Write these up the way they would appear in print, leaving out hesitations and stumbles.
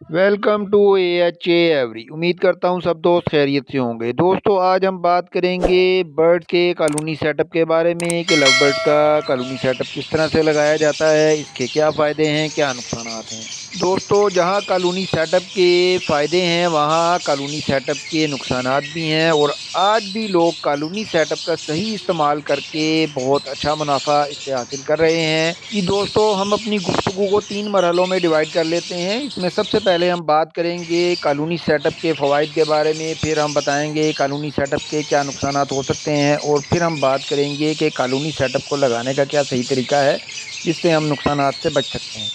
Welcome to AHA every. उम्मीद करता हूँ सब दोस्त खैरियत से होंगे। दोस्तों आज हम बात करेंगे बर्ड के कॉलोनी सेटअप के बारे में कि लव बर्ड का कॉलोनी सेटअप किस तरह से लगाया जाता है, इसके क्या फ़ायदे हैं, क्या नुकसान हैं। दोस्तों जहाँ कॉलोनी सेटअप के फ़ायदे हैं वहाँ कॉलोनी सेटअप के नुकसान भी हैं, और आज भी लोग कॉलोनी सेटअप का सही इस्तेमाल करके बहुत अच्छा मुनाफा इससे हासिल कर रहे हैं। कि दोस्तों हम अपनी गुफ्तगू को 3 मरहलों में डिवाइड कर लेते हैं। इसमें सबसे पहले हम बात करेंगे कॉलोनी सेटअप के फ़वाइद के बारे में, फिर हम बताएंगे कॉलोनी सेटअप के क्या नुकसान हो सकते हैं, और फिर हम बात करेंगे कि कॉलोनी सेटअप को लगाने का क्या सही तरीका है जिससे हम नुकसान से बच सकते हैं।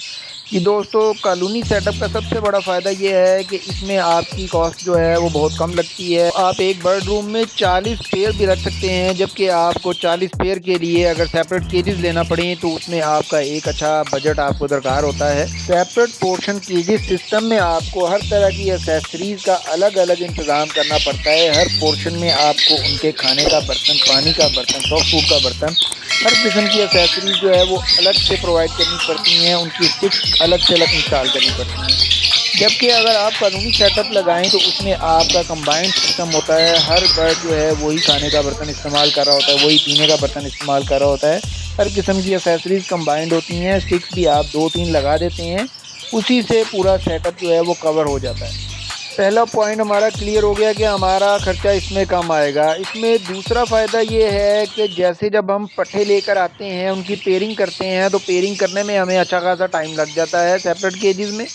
कि दोस्तों कॉलोनी सेटअप का सबसे बड़ा फ़ायदा ये है कि इसमें आपकी कॉस्ट जो है वो बहुत कम लगती है। आप एक बर्ड रूम में 40 पेयर भी रख सकते हैं, जबकि आपको 40 पेयर के लिए अगर सेपरेट केजेस लेना पड़े तो उसमें आपका एक अच्छा बजट आपको दरकार होता है। सेपरेट पोर्शन केजेस सिस्टम में आपको हर तरह की एक्सेसरीज का अलग अलग इंतज़ाम करना पड़ता है। हर पोर्शन में आपको उनके खाने का बर्तन, पानी का बर्तन, सॉफ्ट फूड का बर्तन, हर किस्म की एक्सेसरीज जो है वो अलग से प्रोवाइड करनी पड़ती हैं, उनकी स्टिक्स अलग से अलग इंस्टॉल करनी पड़ती हैं। जबकि अगर आप कानूनी सेटअप लगाएं तो उसमें आपका कंबाइंड सिस्टम होता है। हर बर्ड जो है वही खाने का बर्तन इस्तेमाल कर रहा होता है, वही पीने का बर्तन इस्तेमाल कर रहा होता है। हर किस्म की एक्सेसरीज कंबाइंड होती हैं। स्टिक्स भी आप 2-3 लगा देते हैं, उसी से पूरा सेटअप जो है वो कवर हो जाता है। पहला पॉइंट हमारा क्लियर हो गया कि हमारा खर्चा इसमें कम आएगा। इसमें दूसरा फ़ायदा ये है कि जैसे जब हम पट्ठे लेकर आते हैं, उनकी पेयरिंग करते हैं, तो पेयरिंग करने में हमें अच्छा खासा टाइम लग जाता है सेपरेट केजेस में।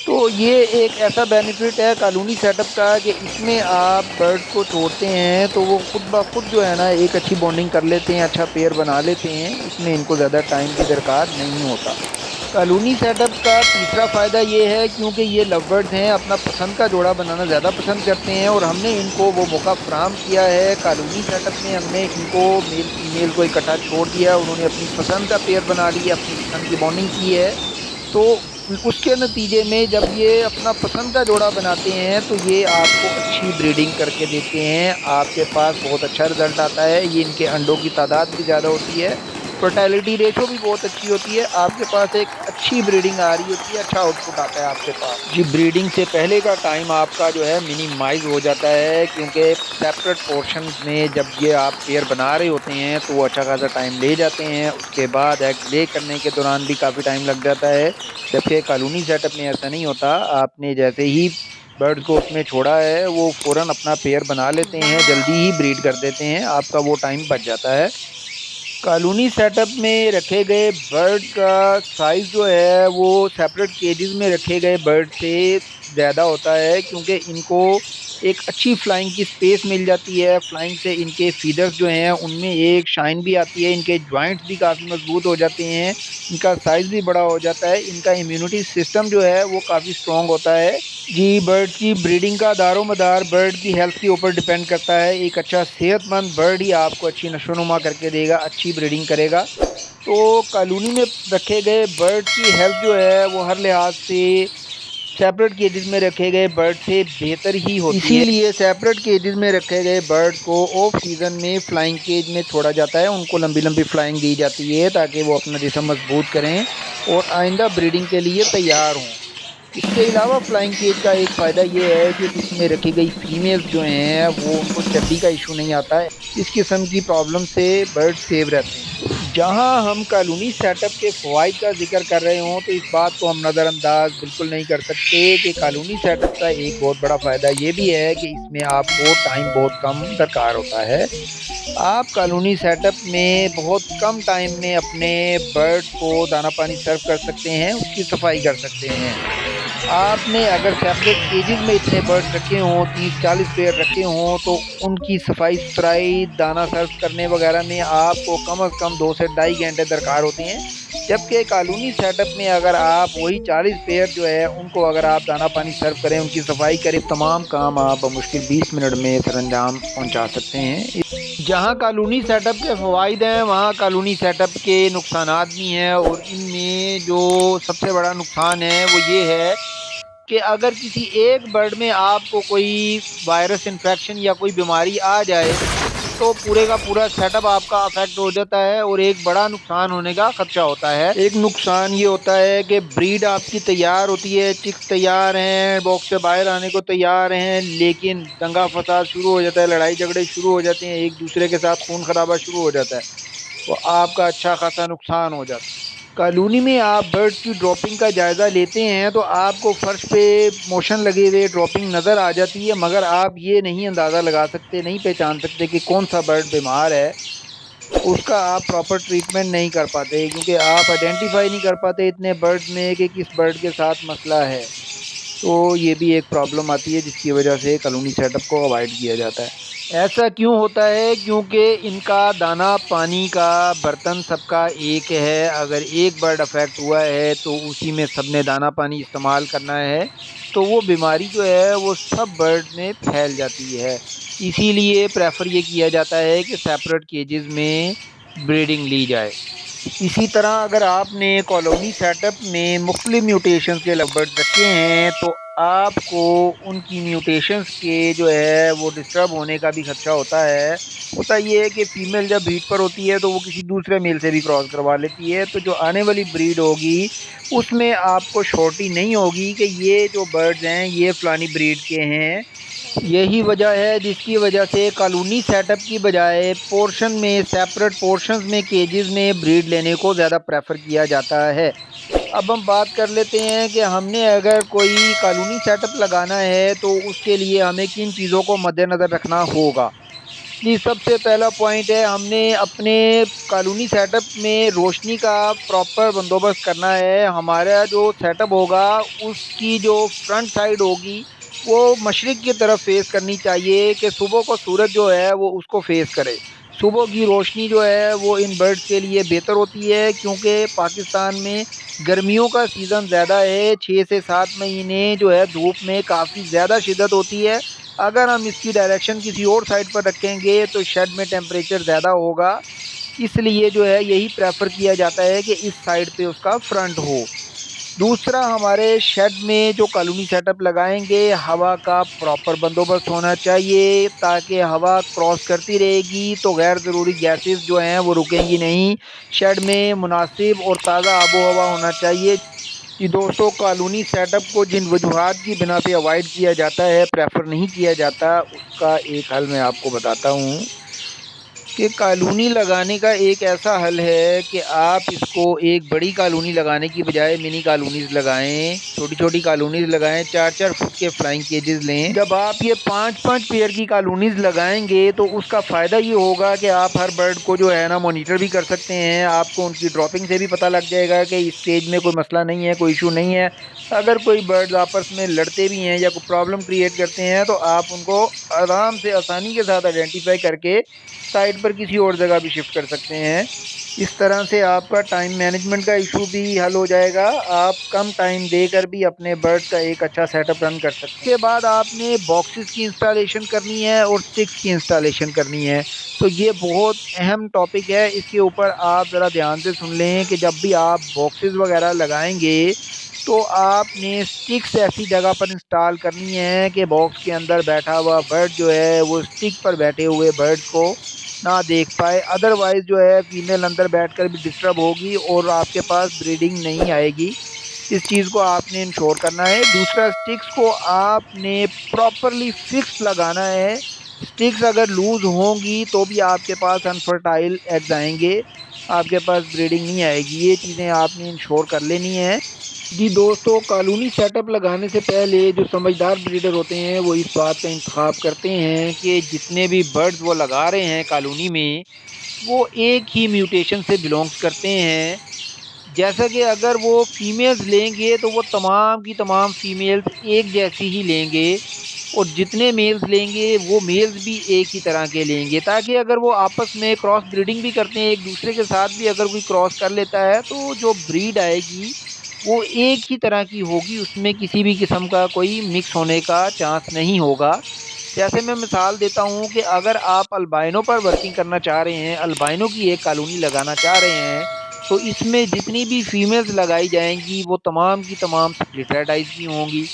तो ये एक ऐसा बेनिफिट है कॉलोनी सेटअप का कि इसमें आप बर्ड को छोड़ते हैं तो वो खुद ब खुद जो है ना एक अच्छी बॉन्डिंग कर लेते हैं, अच्छा पेयर बना लेते हैं। इसमें इनको ज़्यादा टाइम की दरकार नहीं होता। कॉलोनी सेटअप का तीसरा फ़ायदा ये है क्योंकि ये लव बर्ड्स हैं, अपना पसंद का जोड़ा बनाना ज़्यादा पसंद करते हैं, और हमने इनको वो मौका फराहम किया है। कॉलोनी सेटअप में हमने इनको मेल फीमेल को इकट्ठा छोड़ दिया, उन्होंने अपनी पसंद का पेयर बना लिया, अपनी पसंद की बॉन्डिंग की है। तो उसके नतीजे में जब ये अपना पसंद का जोड़ा बनाते हैं तो ये आपको अच्छी ब्रीडिंग करके देते हैं, आपके पास बहुत अच्छा रिज़ल्ट आता है। ये इनके अंडों की तादाद भी ज़्यादा होती है, फर्टिलिटी रेशो भी बहुत अच्छी होती है, आपके पास एक अच्छी ब्रीडिंग आ रही होती है, अच्छा आउटपुट आता है आपके पास। जी ब्रीडिंग से पहले का टाइम आपका जो है मिनिमाइज हो जाता है, क्योंकि सेपरेट पोर्शन में जब ये आप पेयर बना रहे होते हैं तो वो अच्छा खासा टाइम ले जाते हैं। उसके बाद एग ले करने के दौरान भी काफ़ी टाइम लग जाता है, जबकि कॉलोनी सेटअप में ऐसा नहीं होता। आपने जैसे ही बर्ड को उसमें छोड़ा है वो फ़ौरन अपना पेयर बना लेते हैं, जल्दी ही ब्रीड कर देते हैं, आपका वो टाइम बच जाता है। कॉलोनी सेटअप में रखे गए बर्ड का साइज़ जो है वो सेपरेट केजेस में रखे गए बर्ड से ज़्यादा होता है, क्योंकि इनको एक अच्छी फ्लाइंग की स्पेस मिल जाती है। फ्लाइंग से इनके फीदर्स जो हैं उनमें एक शाइन भी आती है, इनके जॉइंट्स भी काफ़ी मजबूत हो जाते हैं, इनका साइज़ भी बड़ा हो जाता है, इनका इम्यूनिटी सिस्टम जो है वो काफ़ी स्ट्रॉन्ग होता है। जी बर्ड की ब्रीडिंग का दारोमदार बर्ड की हेल्थ के ऊपर डिपेंड करता है। एक अच्छा सेहतमंद बर्ड ही आपको अच्छी नशोनुमा करके देगा, अच्छी ब्रीडिंग करेगा। तो कॉलोनी में रखे गए बर्ड की हेल्थ जो है वो हर लिहाज से सेपरेट केजेस में रखे गए बर्ड से बेहतर ही होती है। इसीलिए सेपरेट केजेस में रखे गए बर्ड को ऑफ सीज़न में फ्लाइंग केज में छोड़ा जाता है, उनको लंबी लंबी फ्लाइंग दी जाती है ताकि वो अपना जिस्म मजबूत करें और आइंदा ब्रीडिंग के लिए तैयार हों। इसके अलावा फ्लाइंग केज का एक फ़ायदा ये है कि इसमें रखी गई फीमेल्स जो हैं वो उनको चर्बी का इशू नहीं आता है, इस किस्म की प्रॉब्लम से बर्ड सेव रहते हैं। जहां हम कॉलोनी सेटअप के फ़वाइद का जिक्र कर रहे हों तो इस बात को हम नज़रअंदाज बिल्कुल नहीं कर सकते कि कॉलोनी सेटअप का एक बहुत बड़ा फ़ायदा ये भी है कि इसमें आपको टाइम बहुत कम दरकार होता है। आप कॉलोनी सेटअप में बहुत कम टाइम में अपने बर्ड को दाना पानी सर्व कर सकते हैं, उसकी सफाई कर सकते हैं। आपने अगर सेपरेट केजेस में इतने बर्ड रखे हों, 30-40 पेयर रखे हों, तो उनकी सफाई सुथराई, दाना सर्व करने वगैरह में आपको कम से कम 2 से ढाई घंटे दरकार होते हैं। जबकि कॉलोनी सेटअप में अगर आप वही 40 पेयर जो है उनको अगर आप दाना पानी सर्व करें, उनकी सफाई करें, तमाम काम आप बमुश्किल 20 मिनट में सरंजाम पहुंचा सकते हैं। जहाँ कॉलोनी सेटअप के फ़वाइद हैं वहाँ कॉलोनी सेटअप के नुकसानात भी हैं, और इनमें जो सबसे बड़ा नुकसान है वो ये है कि अगर किसी एक बर्ड में आपको कोई वायरस इन्फेक्शन या कोई बीमारी आ जाए तो पूरे का पूरा सेटअप आपका अफेक्ट हो जाता है और एक बड़ा नुकसान होने का खदशा होता है। एक नुकसान ये होता है कि ब्रीड आपकी तैयार होती है, चिक्स तैयार हैं, बॉक्स से बाहर आने को तैयार हैं, लेकिन दंगा फसाद शुरू हो जाता है, लड़ाई झगड़े शुरू हो जाते हैं, एक दूसरे के साथ खून खराबा शुरू हो जाता है, तो आपका अच्छा खासा नुकसान हो जाता है। कॉलोनी में आप बर्ड्स की ड्रॉपिंग का जायज़ा लेते हैं तो आपको फर्श पे मोशन लगे हुए ड्रॉपिंग नज़र आ जाती है, मगर आप ये नहीं अंदाज़ा लगा सकते, नहीं पहचान सकते कि कौन सा बर्ड बीमार है। उसका आप प्रॉपर ट्रीटमेंट नहीं कर पाते क्योंकि आप आइडेंटिफाई नहीं कर पाते इतने बर्ड में कि किस बर्ड के साथ मसला है। तो ये भी एक प्रॉब्लम आती है जिसकी वजह से कॉलोनी सेटअप को अवॉइड किया जाता है। ऐसा क्यों होता है? क्योंकि इनका दाना पानी का बर्तन सबका एक है। अगर एक बर्ड अफेक्ट हुआ है तो उसी में सब ने दाना पानी इस्तेमाल करना है, तो वो बीमारी जो है वो सब बर्ड में फैल जाती है। इसीलिए प्रेफर ये किया जाता है कि सेपरेट केजेस में ब्रीडिंग ली जाए। इसी तरह अगर आपने कॉलोनी सेटअप में मुख्तलिफ म्यूटेशंस के लवबर्ड्स रखे हैं तो आपको उनकी म्यूटेशंस के जो है वो डिस्टर्ब होने का भी खदशा होता है। होता ये है कि फ़ीमेल जब ब्रीड पर होती है तो वो किसी दूसरे मेल से भी क्रॉस करवा लेती है, तो जो आने वाली ब्रीड होगी उसमें आपको श्योरिटी नहीं होगी कि ये जो बर्ड्स हैं ये फ़लानी ब्रीड के हैं। यही वजह है जिसकी वजह से कॉलोनी सेटअप की बजाय पोर्शन में, सेपरेट पोर्शंस में, केजेस में ब्रीड लेने को ज़्यादा प्रेफर किया जाता है। अब हम बात कर लेते हैं कि हमने अगर कोई कॉलोनी सेटअप लगाना है तो उसके लिए हमें किन चीज़ों को मद्देनज़र रखना होगा। जी, सबसे पहला पॉइंट है, हमने अपने कॉलोनी सेटअप में रोशनी का प्रॉपर बंदोबस्त करना है। हमारा जो सेटअप होगा उसकी जो फ्रंट साइड होगी वो मशरिक़ की तरफ फेस करनी चाहिए कि सुबह को सूरज जो है वो उसको फेस करे। सुबह की रोशनी जो है वो इन बर्ड्स के लिए बेहतर होती है क्योंकि पाकिस्तान में गर्मियों का सीज़न ज़्यादा है, 6 से 7 महीने जो है धूप में काफ़ी ज़्यादा शिद्दत होती है। अगर हम इसकी डायरेक्शन किसी और साइड पर रखेंगे तो शेड में टेम्परेचर ज़्यादा होगा, इसलिए जो है यही प्रेफर किया जाता है कि इस साइड पे उसका फ्रंट हो। दूसरा, हमारे शेड में जो कॉलोनी सेटअप लगाएंगे हवा का प्रॉपर बंदोबस्त होना चाहिए ताकि हवा क्रॉस करती रहेगी तो गैर ज़रूरी गैसेस जो हैं वो रुकेंगी नहीं। शेड में मुनासिब और ताज़ा आबो हवा होना चाहिए। कि दोस्तों, कॉलोनी सेटअप को जिन वजूहात की बिना पे अवॉइड किया जाता है, प्रेफर नहीं किया जाता, उसका एक हल मैं आपको बताता हूँ कि कॉलोनी लगाने का एक ऐसा हल है कि आप इसको एक बड़ी कॉलोनी लगाने की बजाय मिनी कॉलोनीज़ लगाएं, छोटी छोटी कॉलोनीज़ लगाएं, 4-4 फुट के फ्लाइंग केजेस लें। जब आप ये 5-5 पेयर की कॉलोनीज़ लगाएंगे तो उसका फ़ायदा ये होगा कि आप हर बर्ड को जो है ना मॉनिटर भी कर सकते हैं। आपको उनकी ड्रॉपिंग से भी पता लग जाएगा कि इस स्टेज में कोई मसला नहीं है, कोई इशू नहीं है। अगर कोई बर्ड्स आपस में लड़ते भी हैं या कोई प्रॉब्लम क्रिएट करते हैं तो आप उनको आराम से, आसानी के साथ आइडेंटिफाई करके साइड पर किसी और जगह भी शिफ्ट कर सकते हैं। इस तरह से आपका टाइम मैनेजमेंट का इशू भी हल हो जाएगा। आप कम टाइम देकर भी अपने बर्ड का एक अच्छा सेटअप रन कर सकते हैं। इसके बाद आपने बॉक्सेस की इंस्टॉलेशन करनी है और स्टिक्स की इंस्टॉलेशन करनी है। तो ये बहुत अहम टॉपिक है, इसके ऊपर आप ज़रा ध्यान से सुन लें कि जब भी आप बॉक्सेस वगैरह लगाएंगे तो आपने स्टिक्स ऐसी जगह पर इंस्टॉल करनी है कि बॉक्स के अंदर बैठा हुआ बर्ड जो है वो स्टिक पर बैठे हुए बर्ड को ना देख पाए। अदरवाइज़ जो है फीमेल अंदर बैठकर भी डिस्टर्ब होगी और आपके पास ब्रीडिंग नहीं आएगी। इस चीज़ को आपने इंश्योर करना है। दूसरा, स्टिक्स को आपने प्रॉपरली फिक्स लगाना है। स्टिक्स अगर लूज़ होंगी तो भी आपके पास अनफर्टाइल एग्स आएंगे, आपके पास ब्रीडिंग नहीं आएगी। ये चीज़ें आपने इंश्योर कर लेनी है। जी दोस्तों, कॉलोनी सेटअप लगाने से पहले जो समझदार ब्रीडर होते हैं वो इस बात का इंतखाब करते हैं कि जितने भी बर्ड्स वो लगा रहे हैं कॉलोनी में वो एक ही म्यूटेशन से बिलोंग्स करते हैं। जैसा कि अगर वो फीमेल्स लेंगे तो वो तमाम की तमाम फीमेल्स एक जैसी ही लेंगे और जितने मेल्स लेंगे वो मेल्स भी एक ही तरह के लेंगे, ताकि अगर वो आपस में क्रॉस ब्रीडिंग भी करते हैं, एक दूसरे के साथ भी अगर कोई क्रॉस कर लेता है तो जो ब्रीड आएगी वो एक ही तरह की होगी, उसमें किसी भी किस्म का कोई मिक्स होने का चांस नहीं होगा। जैसे मैं मिसाल देता हूँ कि अगर आप अल्बाइनो पर वर्किंग करना चाह रहे हैं, अल्बाइनो की एक कॉलोनी लगाना चाह रहे हैं, तो इसमें जितनी भी फीमेल्स लगाई जाएंगी वो तमाम की तमाम स्प्लिट रेड आइज की होंगी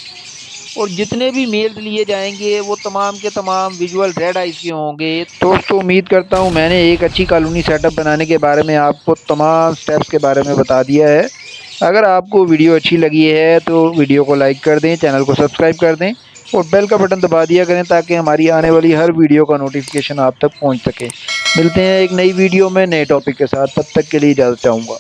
اور جتنے بھی میلز لیے جائیں گے وہ تمام کے تمام ویژول ریڈ آئیز کے ہوں گے۔ دوستو امید کرتا ہوں میں نے ایک اچھی کالونی سیٹ اپ بنانے کے بارے میں آپ کو تمام سٹیپس کے بارے میں بتا دیا ہے۔ اگر آپ کو ویڈیو اچھی لگی ہے تو ویڈیو کو لائک کر دیں، چینل کو سبسکرائب کر دیں اور بیل کا بٹن دبا دیا کریں تاکہ ہماری آنے والی ہر ویڈیو کا نوٹیفیکیشن آپ تک پہنچ سکے۔ ملتے ہیں ایک نئی ویڈیو میں نئے ٹاپک کے ساتھ، تب تک کے لیے اجازت چاہوں گا۔